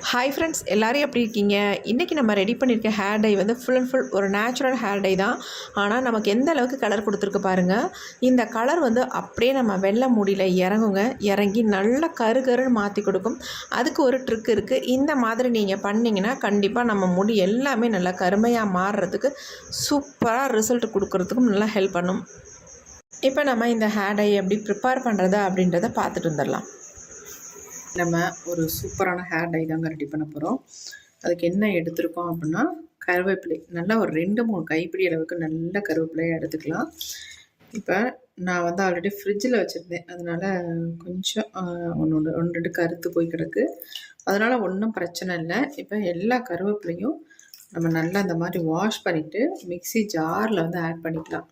Hi friends, எல்லோரும் எப்படி இருக்கீங்க? இன்றைக்கி நம்ம ரெடி பண்ணியிருக்க ஹேர் டை வந்து ஃபுல் அண்ட் ஃபுல் ஒரு நேச்சுரல் ஹேர் டை தான். ஆனால் நமக்கு எந்த அளவுக்கு கலர் கொடுத்துருக்கு பாருங்கள். இந்த கலர் வந்து அப்படியே நம்ம வெள்ளை முடியில் இறங்குங்க. இறங்கி நல்லா கருன்னு மாற்றி கொடுக்கும். அதுக்கு ஒரு ட்ரிக் இருக்குது. இந்த மாதிரி நீங்கள் பண்ணிங்கன்னா கண்டிப்பாக நம்ம முடி எல்லாமே நல்லா கருமையாக மாறுறதுக்கு, சூப்பராக ரிசல்ட் கொடுக்குறதுக்கும் நல்லா ஹெல்ப் பண்ணும். இப்போ நம்ம இந்த ஹேர் டை எப்படி ப்ரிப்பேர் பண்ணுறது அப்படின்றத பார்த்துட்டு வந்துடலாம். நம்ம ஒரு சூப்பரான ஹேர் டை தாங்க ரெடி பண்ண போகிறோம். அதுக்கு என்ன எடுத்துருக்கோம் அப்படின்னா, கருவேப்பிலை நல்லா ஒரு 2-3 கைப்பிடி அளவுக்கு நல்ல கருவேப்பிலையாக எடுத்துக்கலாம். இப்போ நான் வந்து ஆல்ரெடி ஃப்ரிட்ஜில் வச்சுருந்தேன், அதனால் கொஞ்சம் 1-2 கருத்து போய் கிடக்கு. அதனால் ஒன்றும் பிரச்சனை இல்லை. இப்போ எல்லா கருவேப்பிலையும் நம்ம நல்லா அந்த மாதிரி வாஷ் பண்ணிவிட்டு மிக்ஸி ஜாரில் வந்து ஆட் பண்ணிக்கலாம்.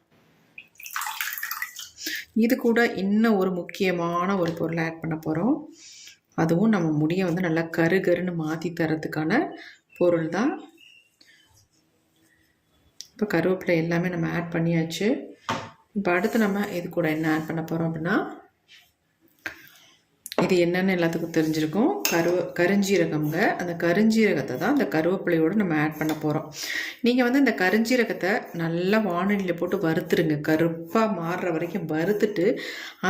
இது கூட இன்னும் ஒரு முக்கியமான ஒரு பொருளை ஆட் பண்ண போகிறோம். அதுவும் நம்ம முடியை வந்து நல்லா கருன்னு மாற்றி தரத்துக்கான பொருள் தான். இப்போ கருவேப்பிலை எல்லாமே நம்ம ஆட் பண்ணியாச்சு. இப்போ அடுத்து நம்ம இது கூட என்ன ஆட் பண்ண போகிறோம் அப்படின்னா, இது என்னென்னு எல்லாத்துக்கும் தெரிஞ்சிருக்கும். கருஞ்சீரகம்ங்க. அந்த கருஞ்சீரகத்தை தான் அந்த கருவேப்பிலையோடு நம்ம ஆட் பண்ண போகிறோம். நீங்கள் வந்து இந்த கருஞ்சீரகத்தை நல்லா வானலியில் போட்டு வறுத்துருங்க. கருப்பாக மாறுற வரைக்கும் வறுத்துட்டு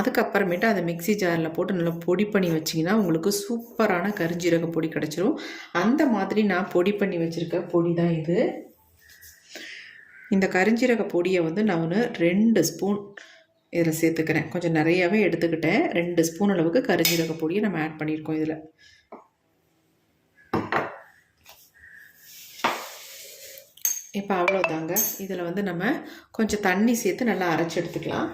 அதுக்கப்புறமேட்டு அதை மிக்ஸி ஜாரில் போட்டு நல்லா பொடி பண்ணி வச்சிங்கன்னா உங்களுக்கு சூப்பரான கருஞ்சீரக பொடி கிடச்சிரும். அந்த மாதிரி நான் பொடி பண்ணி வச்சுருக்க பொடி தான் இது. இந்த கருஞ்சீரக பொடியை வந்து நான் 2 ஸ்பூன் இதில் சேர்த்துக்கிறேன். கொஞ்சம் நிறையாவே எடுத்துக்கிட்டேன். 2 ஸ்பூன் அளவுக்கு கருஞ்சீரக பொடியை நம்ம ஆட் பண்ணியிருக்கோம் இதில். இப்போ அவ்வளோதாங்க. இதில் வந்து நம்ம கொஞ்சம் தண்ணி சேர்த்து நல்லா அரைச்சி எடுத்துக்கலாம்.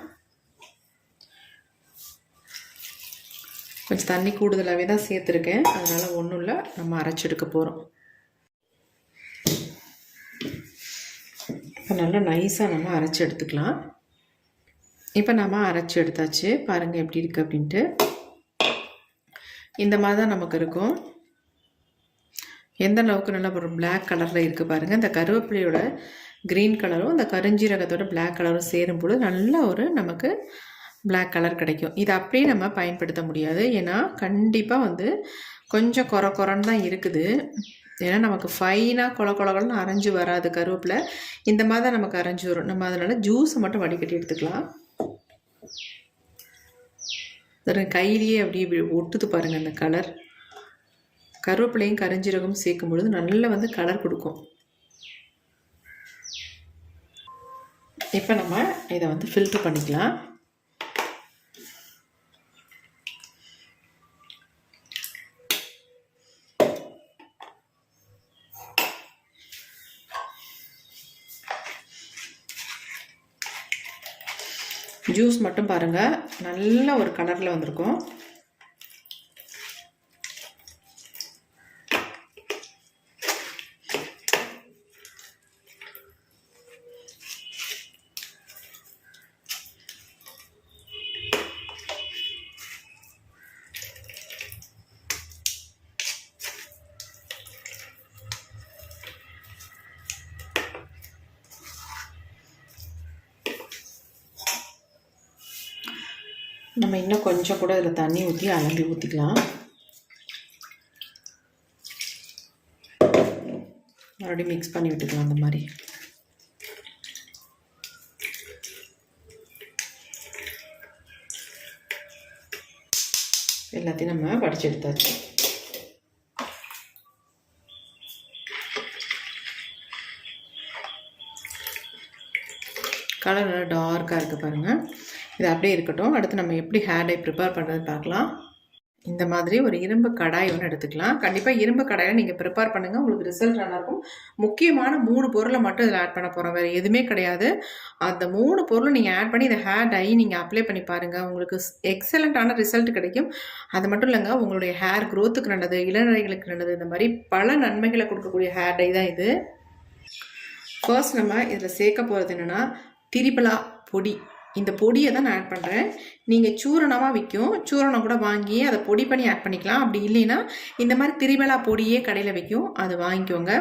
கொஞ்சம் தண்ணி கூடுதலாகவே தான் சேர்த்துருக்கேன், அதனால் ஒன்றும் இல்லை, நம்ம அரைச்சி எடுக்க போகிறோம். இப்போ நல்லா நைஸாக நம்ம அரைச்சி எடுத்துக்கலாம். இப்போ நம்ம அரைச்சி எடுத்தாச்சு. பாருங்கள் எப்படி இருக்குது அப்படின்ட்டு. இந்த மாதிரி தான் நமக்கு இருக்கும். எந்த அளவுக்கு நல்லா ஒரு பிளாக் கலரில் இருக்குது பாருங்கள். இந்த கருவேப்பிலையோட க்ரீன் கலரும் இந்த கருஞ்சீரகத்தோட பிளாக் கலரும் சேரும்போது நல்ல ஒரு நமக்கு பிளாக் கலர் கிடைக்கும். இதை அப்படியே நம்ம பயன்படுத்த முடியாது, ஏன்னா கண்டிப்பாக வந்து கொஞ்சம் குறன்னு தான் இருக்குது. ஏன்னா நமக்கு ஃபைனாக கொலன்னு அரைஞ்சி வராது கருவேப்பிலை. இந்த மாதிரி தான் நமக்கு அரைஞ்சி வரும். நம்ம அதனால் ஜூஸை மட்டும் வடிகட்டி எடுத்துக்கலாம். கையிலேயே அப்படியே ஒட்டுது பாருங்கள் அந்த கலர். கருவேப்பிலையும் கருஞ்சீரகமும் சேர்க்கும் பொழுது நல்லா வந்து கலர் கொடுக்கும். இப்போ நம்ம இதை வந்து ஃபில்டர் பண்ணிக்கலாம். ஜூஸ் மட்டும் பாருங்கள் நல்ல ஒரு கலரில் வந்திருக்கும். நம்ம இன்னும் கொஞ்சம் கூட இதில் தண்ணி ஊற்றி அலம்பி ஊற்றிக்கலாம். மறுபடியும் மிக்ஸ் பண்ணி விட்டுக்கலாம். அந்த மாதிரி எல்லாத்தையும் நம்ம வடிச்சு எடுத்தாச்சு. கலர் நல்லா டார்க்காக இருக்குது பாருங்கள். இது அப்படியே இருக்கட்டும். அடுத்து நம்ம எப்படி ஹேர் டை ப்ரிப்பேர் பண்ணுறது பார்க்கலாம். இந்த மாதிரி ஒரு இரும்பு கடாய் ஒன்று எடுத்துக்கலாம். கண்டிப்பாக இரும்பு கடாயில் நீங்கள் ப்ரிப்பேர் பண்ணுங்கள், உங்களுக்கு ரிசல்ட் நல்லாயிருக்கும். முக்கியமான 3 பொருளை மட்டும் இதில் ஆட் பண்ண போகிறோம், வேறு எதுவுமே கிடையாது. அந்த 3 பொருளும் நீங்கள் ஆட் பண்ணி இந்த ஹேர் டை நீங்கள் அப்ளை பண்ணி பாருங்கள், உங்களுக்கு எக்ஸலண்ட்டான ரிசல்ட் கிடைக்கும். அது மட்டும் இல்லைங்க, உங்களுடைய ஹேர் க்ரோத்துக்கு நல்லது, இளநரைகளுக்கு நல்லது, இந்த மாதிரி பல நன்மைகளை கொடுக்கக்கூடிய ஹேர் டை தான் இது. ஃபர்ஸ்ட் நம்ம இதில் சேர்க்க போகிறது என்னென்னா திரிபலா பொடி. இந்த பொடியை தான் நான் ஆட் பண்ணுறேன். நீங்கள் சூரணமாக விற்கும், சூரணம் கூட வாங்கி அதை பொடி பண்ணி ஆட் பண்ணிக்கலாம். அப்படி இல்லைன்னா இந்த மாதிரி திரிபலா பொடியே கடையில் விற்கும், அது வாங்கிக்கோங்க.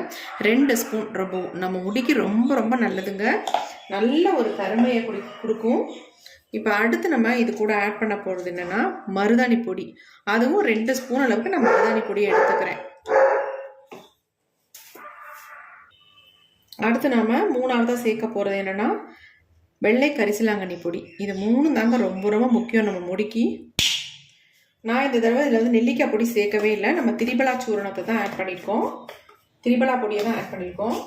2 ஸ்பூன். நம்ம முடிக்கு ரொம்ப நல்லதுங்க. நல்ல ஒரு கருமையை கொடுக்கும். இப்போ அடுத்து நம்ம இது கூட ஆட் பண்ண போகிறது என்னென்னா மருதாணி பொடி. அதுவும் 2 ஸ்பூன் அளவுக்கு நான் மருதாணி பொடியை எடுத்துக்கிறேன். அடுத்து நாம் 3ஆவதாக சேர்க்க போகிறது என்னென்னா வெள்ளை கரிசலாங்கண்ணி பொடி. இது 3 தாங்க ரொம்ப ரொம்ப முக்கியம் நம்ம முடிக்கு. நான் இந்த தடவை இதில் வந்து நெல்லிக்காய் பொடி சேர்க்கவே இல்லை. நம்ம திரிபலா சூரணத்தை தான் ஆட் பண்ணியிருக்கோம். திரிபலா பொடியை தான் ஆட் பண்ணியிருக்கோம்.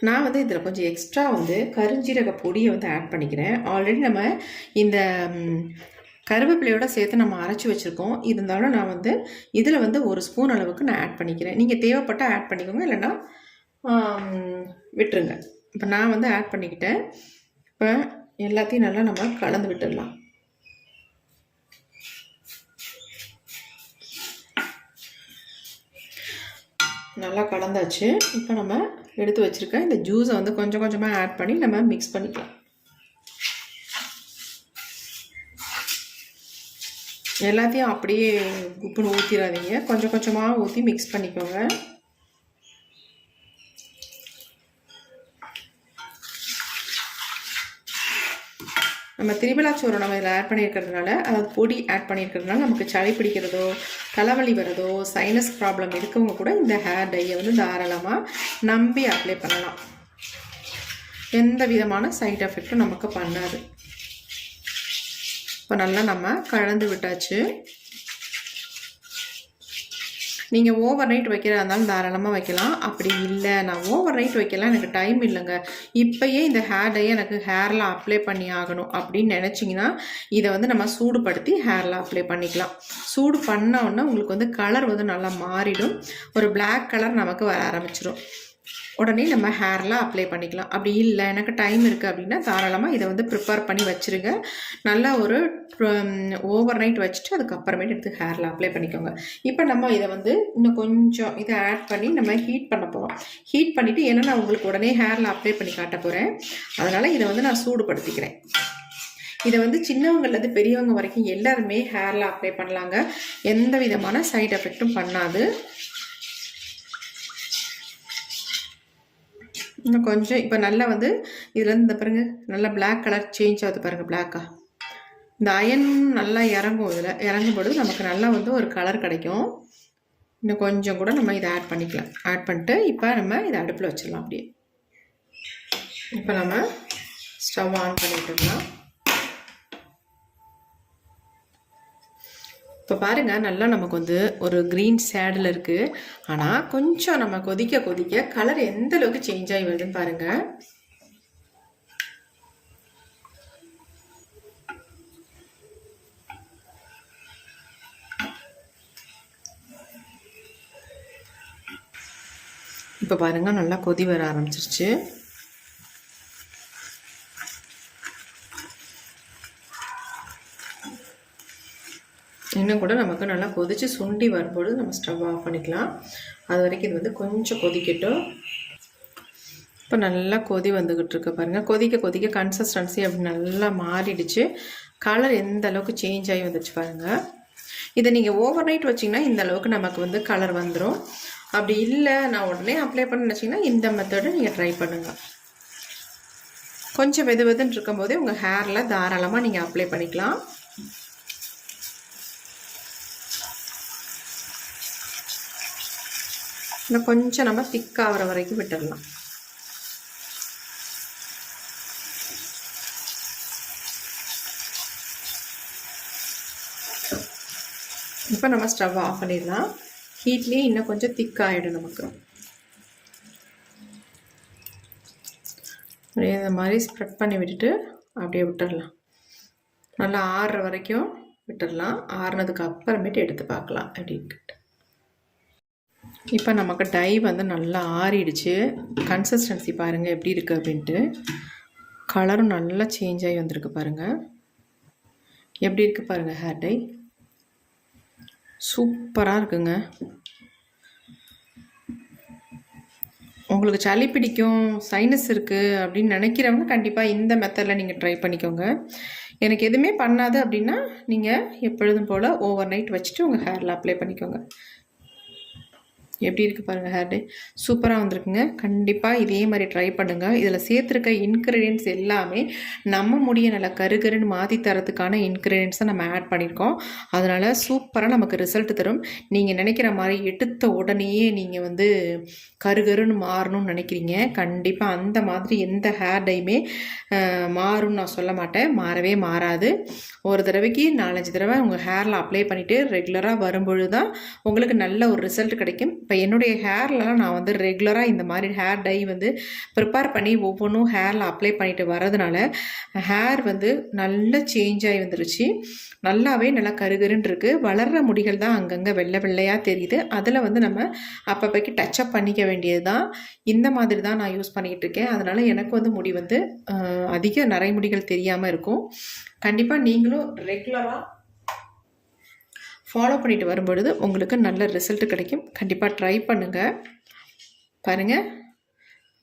நான் வந்து இதில் கொஞ்சம் எக்ஸ்ட்ரா வந்து கருஞ்சீரக பொடியை வந்து ஆட் பண்ணிக்கிறேன். ஆல்ரெடி நம்ம இந்த கருவேப்பிலையோட சேர்த்து நம்ம அரைச்சி வச்சுருக்கோம். இருந்தாலும் நான் வந்து இதில் வந்து 1 ஸ்பூன் அளவுக்கு நான் ஆட் பண்ணிக்கிறேன். நீங்கள் தேவைப்பட்டால் ஆட் பண்ணிக்கோங்க, இல்லைன்னா விட்டுருங்க. இப்போ நான் வந்து ஆட் பண்ணிக்கிட்டேன். இப்போ எல்லாத்தையும் நல்லா நம்ம கலந்து விட்டுடலாம். நல்லா கலந்தாச்சு. இப்போ நம்ம எடுத்து வச்சுருக்க இந்த ஜூஸை வந்து கொஞ்சம் கொஞ்சமாக ஆட் பண்ணி நம்ம மிக்ஸ் பண்ணிக்கலாம். எல்லாத்தையும் அப்படியே உப்புன்னு ஊற்றிடாதீங்க, கொஞ்சம் கொஞ்சமாக ஊற்றி மிக்ஸ் பண்ணிக்கோங்க. நம்ம திரிபலா சூரணம் நம்ம இதில் ஆட் பண்ணியிருக்கிறதுனால, அதாவது பொடி ஆட் பண்ணியிருக்கிறதுனால நமக்கு சளி பிடிக்கிறதோ தலைவலி வரதோ சைனஸ் ப்ராப்ளம் இருக்கவங்க கூட இந்த ஹேர் டையை வந்து தாராளமாக நம்பி அப்ளை பண்ணலாம். எந்த விதமான சைட் எஃபெக்டும் நமக்கு பண்ணாது. இப்போ நல்லா நம்ம கலந்து விட்டாச்சு. நீங்கள் ஓவர் நைட் வைக்கிறதா இருந்தாலும் தாராளமாக வைக்கலாம். அப்படி இல்லை நான் ஓவர் நைட் வைக்கலாம், எனக்கு டைம் இல்லைங்க, இப்போயே இந்த ஹேர் டையை எனக்கு ஹேரில் அப்ளை பண்ணி ஆகணும் அப்படின்னு நினச்சிங்கன்னா இதை வந்து நம்ம சூடுபடுத்தி ஹேரில் அப்ளை பண்ணிக்கலாம். சூடு பண்ண உடனே உங்களுக்கு வந்து கலர் வந்து நல்லா மாறிடும். ஒரு பிளாக் கலர் நமக்கு வர ஆரம்பிச்சிடும். உடனே நம்ம ஹேரில் அப்ளை பண்ணிக்கலாம். அப்படி இல்லை எனக்கு டைம் இருக்குது அப்படின்னா தாராளமாக இதை வந்து ப்ரிப்பேர் பண்ணி வச்சுருங்க. நல்லா ஒரு ஓவர் நைட் வச்சுட்டு அதுக்கப்புறமேட்டு எடுத்து ஹேரில் அப்ளை பண்ணிக்கோங்க. இப்போ நம்ம இதை வந்து இன்னும் கொஞ்சம் இதை ஆட் பண்ணி நம்ம ஹீட் பண்ண போகிறோம். ஹீட் பண்ணிவிட்டு ஏன்னா நான் உங்களுக்கு உடனே ஹேரில் அப்ளை பண்ணி காட்ட போகிறேன். அதனால் இதை வந்து நான் சூடுபடுத்திக்கிறேன். இதை வந்து சின்னவங்கலேருந்து பெரியவங்க வரைக்கும் எல்லாருமே ஹேரில் அப்ளை பண்ணலாங்க. எந்த விதமான சைட் எஃபெக்டும் பண்ணாது. இன்னும் கொஞ்சம் இப்போ நல்லா வந்து இதுலேருந்து இந்த பாருங்க நல்லா பிளாக் கலர் சேஞ்ச் ஆகுது பாருங்கள். பிளாக்காக இந்த அயன் நல்லா இறங்கும். இதில் இறங்கும் பொழுது நமக்கு நல்லா வந்து ஒரு கலர் கிடைக்கும். இன்னும் கொஞ்சம் கூட நம்ம இதை ஆட் பண்ணிக்கலாம். ஆட் பண்ணிட்டு இப்போ நம்ம இதை அடுப்பில் வச்சிடலாம். அப்படியே இப்போ நம்ம ஸ்டவ் ஆன் பண்ணிட்டுலாம். இப்போ பாருங்கள் நல்லா நமக்கு வந்து ஒரு க்ரீன் ஷேடில் இருக்குது. ஆனால் கொஞ்சம் நம்ம கொதிக்க கொதிக்க கலர் எந்த அளவுக்கு சேஞ்ச் ஆகி வருதுன்னு பாருங்கள். இப்போ பாருங்கள் நல்லா கொதி வர ஆரம்பிச்சிருச்சு. இன்னும் கூட நமக்கு நல்லா கொதித்து சுண்டி வரும்போது நம்ம ஸ்டவ் ஆஃப் பண்ணிக்கலாம். அது வரைக்கும் இது வந்து கொஞ்சம் கொதிக்கட்டும். இப்போ நல்லா கொதி வந்துக்கிட்டு இருக்கு பாருங்கள். கொதிக்க கொதிக்க கன்சிஸ்டன்சி அப்படி நல்லா மாறிடுச்சு. கலர் எந்த அளவுக்கு சேஞ்ச் ஆகி வந்துச்சு பாருங்கள். இதை நீங்கள் ஓவர் நைட் வச்சிங்கன்னா இந்த அளவுக்கு நமக்கு வந்து கலர் வந்துடும். அப்படி இல்லை நான் உடனே அப்ளை பண்ண நினச்சிங்கன்னா இந்த மெத்தடை நீங்கள் ட்ரை பண்ணுங்கள். கொஞ்சம் வெது வெதுன்னு இருக்கும்போதே உங்கள் ஹேரில் தாராளமாக நீங்கள் அப்ளை பண்ணிக்கலாம். இன்னும் கொஞ்சம் நம்ம திக்காகிற வரைக்கும் விட்டுடலாம். இப்போ நம்ம ஸ்டவ் ஆஃப் பண்ணிடலாம். ஹீட்லேயே இன்னும் கொஞ்சம் திக்காகிடும் நமக்கு. இந்த மாதிரி ஸ்ப்ரெட் பண்ணி விட்டுட்டு அப்படியே விட்டுடலாம். நல்லா ஆறுற வரைக்கும் விட்டுடலாம். ஆறுனதுக்கு அப்புறமேட்டு எடுத்து பார்க்கலாம் அப்படின்ட்டு. இப்போ நமக்கு டை வந்து நல்லா ஆறிடுச்சு. கன்சிஸ்டன்சி பாருங்கள் எப்படி இருக்குது அப்படின்ட்டு. கலரும் நல்லா சேஞ்ச் ஆகி வந்திருக்கு பாருங்கள். எப்படி இருக்குது பாருங்கள். ஹேர் டை சூப்பராக இருக்குங்க. உங்களுக்கு சளி பிடிக்கும், சைனஸ் இருக்குது அப்படின்னு நினைக்கிறவங்க கண்டிப்பாக இந்த மெத்தடில் நீங்கள் ட்ரை பண்ணிக்கோங்க. எனக்கு எதுவுமே பண்ணாது அப்படின்னா நீங்கள் எப்பொழுதும் போல் ஓவர் நைட் வச்சுட்டு உங்கள் ஹேரில் அப்ளை பண்ணிக்கோங்க. எப்படி இருக்குது பாருங்கள் ஹேர் டை சூப்பராக வந்திருக்குங்க. கண்டிப்பாக இதே மாதிரி ட்ரை பண்ணுங்கள். இதில் சேர்த்துருக்க இன்க்ரீடியன்ட்ஸ் எல்லாமே நம்ம முடியை நல்லா கருகருன்னு மாற்றி தரத்துக்கான இன்க்ரீடியன்ட்ஸை நம்ம ஆட் பண்ணியிருக்கோம். அதனால் சூப்பராக நமக்கு ரிசல்ட் தரும். நீங்கள் நினைக்கிற மாதிரி எடுத்த உடனேயே நீங்கள் வந்து கருகருன்னு மாறணும்னு நினைக்கிறீங்க. கண்டிப்பாக அந்த மாதிரி எந்த ஹேர் டையுமே மாறும்னு நான் சொல்ல மாட்டேன். மாறவே மாறாது. ஒரு தடவைக்கு 4-5 தடவை உங்கள் ஹேரில் அப்ளை பண்ணிவிட்டு ரெகுலராக வரும்பொழுது தான் உங்களுக்கு நல்ல ஒரு ரிசல்ட் கிடைக்கும். இப்போ என்னுடைய ஹேர்லலாம் நான் வந்து ரெகுலராக இந்த மாதிரி ஹேர் டை வந்து ப்ரிப்பேர் பண்ணி ஒவ்வொன்றும் ஹேரில் அப்ளை பண்ணிட்டு வரதுனால ஹேர் வந்து நல்ல சேஞ்ச் ஆகி வந்துருச்சு. நல்லாவே நல்லா கருகருன்னு இருக்குது. வளர்கிற முடிகள் தான் அங்கங்கே வெள்ளை வெள்ளையாக தெரியுது. அதில் வந்து நம்ம அப்பப்போக்கு டச்சப் பண்ணிக்க வேண்டியது தான். இந்த மாதிரி தான் நான் யூஸ் பண்ணிக்கிட்டு இருக்கேன். அதனால் எனக்கு வந்து முடி வந்து அதிக நரைமுடிகள் தெரியாமல் இருக்கும். கண்டிப்பாக நீங்களும் ரெகுலராக ஃபாலோ பண்ணிட்டு வரும்பொழுது உங்களுக்கு நல்ல ரிசல்ட் கிடைக்கும். கண்டிப்பாக ட்ரை பண்ணுங்கள். பாருங்கள்,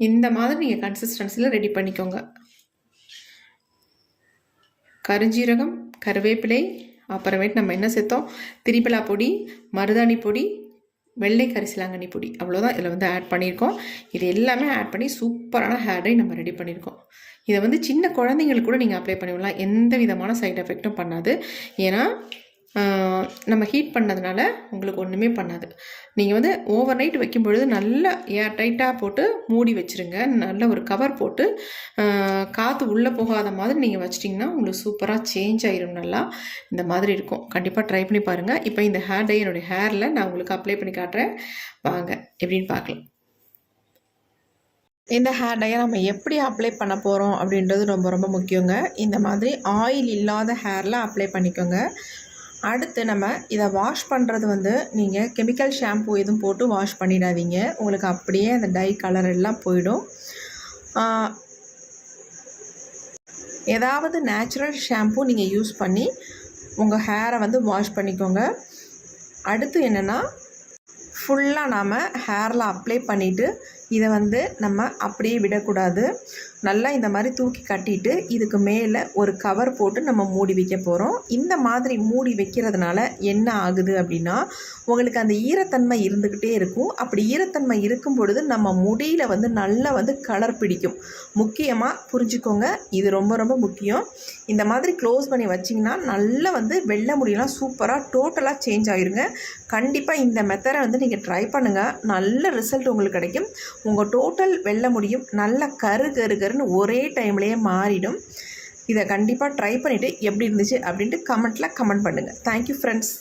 இந்த மாதிரி நீங்கள் கன்சிஸ்டன்சியில் ரெடி பண்ணிக்கோங்க. கருஞ்சீரகம், கருவேப்பிலை, அப்புறமேட்டு நம்ம என்ன சேர்த்தோம், திரிபலா பொடி, மருதாணி பொடி, வெள்ளை கரிசலாங்கண்ணி பொடி, அவ்வளோதான் இதில் வந்து ஆட் பண்ணியிருக்கோம். இது எல்லாமே ஆட் பண்ணி சூப்பரான ஹேர் டை நம்ம ரெடி பண்ணியிருக்கோம். இதை வந்து சின்ன குழந்தைங்களுக்கு கூட நீங்கள் அப்ளை பண்ணிவிடலாம். எந்த விதமான சைட் எஃபெக்ட்டும் பண்ணாது. ஏன்னா நம்ம ஹீட் பண்ணதுனால உங்களுக்கு ஒன்றுமே பண்ணாது. நீங்கள் வந்து ஓவர் நைட் வைக்கும்பொழுது நல்லா ஏர் டைட்டாக போட்டு மூடி வச்சுருங்க. நல்ல ஒரு கவர் போட்டு காற்று உள்ளே போகாத மாதிரி நீங்கள் வச்சிட்டிங்கன்னா உங்களுக்கு சூப்பராக சேஞ்ச் ஆயிரும். நல்லா இந்த மாதிரி இருக்கும். கண்டிப்பாக ட்ரை பண்ணி பாருங்கள். இப்போ இந்த ஹேர் டை என்னுடைய ஹேரில் நான் உங்களுக்கு அப்ளை பண்ணி காட்டுறேன். வாங்க எப்படின்னு பார்க்கலாம். இந்த ஹேர் டையை நம்ம எப்படி அப்ளை பண்ண போகிறோம் அப்படின்றது ரொம்ப ரொம்ப முக்கியங்க. இந்த மாதிரி ஆயில் இல்லாத ஹேரில் அப்ளை பண்ணிக்கோங்க. அடுத்து நம்ம இதை வாஷ் பண்ணுறது வந்து நீங்கள் கெமிக்கல் ஷாம்பு எதுவும் போட்டு வாஷ் பண்ணிடாதீங்க. உங்களுக்கு அப்படியே அந்த டை கலர் எல்லாம் போயிடும். ஏதாவது நேச்சுரல் ஷாம்பு நீங்கள் யூஸ் பண்ணி உங்கள் ஹேரை வந்து வாஷ் பண்ணிக்கோங்க. அடுத்து என்னென்னா, ஃபுல்லாக நாம் ஹேரில் அப்ளை பண்ணிவிட்டு இதை வந்து நம்ம அப்படியே விடக்கூடாது. நல்லா இந்த மாதிரி தூக்கி கட்டிட்டு இதுக்கு மேலே ஒரு கவர் போட்டு நம்ம மூடி வைக்க போகிறோம். இந்த மாதிரி மூடி வைக்கிறதுனால என்ன ஆகுது அப்படின்னா, உங்களுக்கு அந்த ஈரத்தன்மை இருந்துக்கிட்டே இருக்கும். அப்படி ஈரத்தன்மை இருக்கும் பொழுது நம்ம முடியில் வந்து நல்லா வந்து கலர் பிடிக்கும். முக்கியமாக புரிஞ்சுக்கோங்க, இது ரொம்ப ரொம்ப முக்கியம். இந்த மாதிரி க்ளோஸ் பண்ணி வச்சிங்கன்னா நல்லா வந்து வெள்ளை முடியெல்லாம் சூப்பராக டோட்டலாக சேஞ்ச் ஆகிருங்க. கண்டிப்பாக இந்த மெத்தடை வந்து நீங்கள் ட்ரை பண்ணுங்கள். நல்ல ரிசல்ட் உங்களுக்கு கிடைக்கும். உங்கள் டோட்டல் வெள்ளை முடியும் நல்ல கருன்னு ஒரே டைம்லேயே மாறிடும். இதை கண்டிப்பாக ட்ரை பண்ணிவிட்டு எப்படி இருந்துச்சு அப்படின்ட்டு கமெண்ட்டில் கமெண்ட் பண்ணுங்கள். Thank you friends.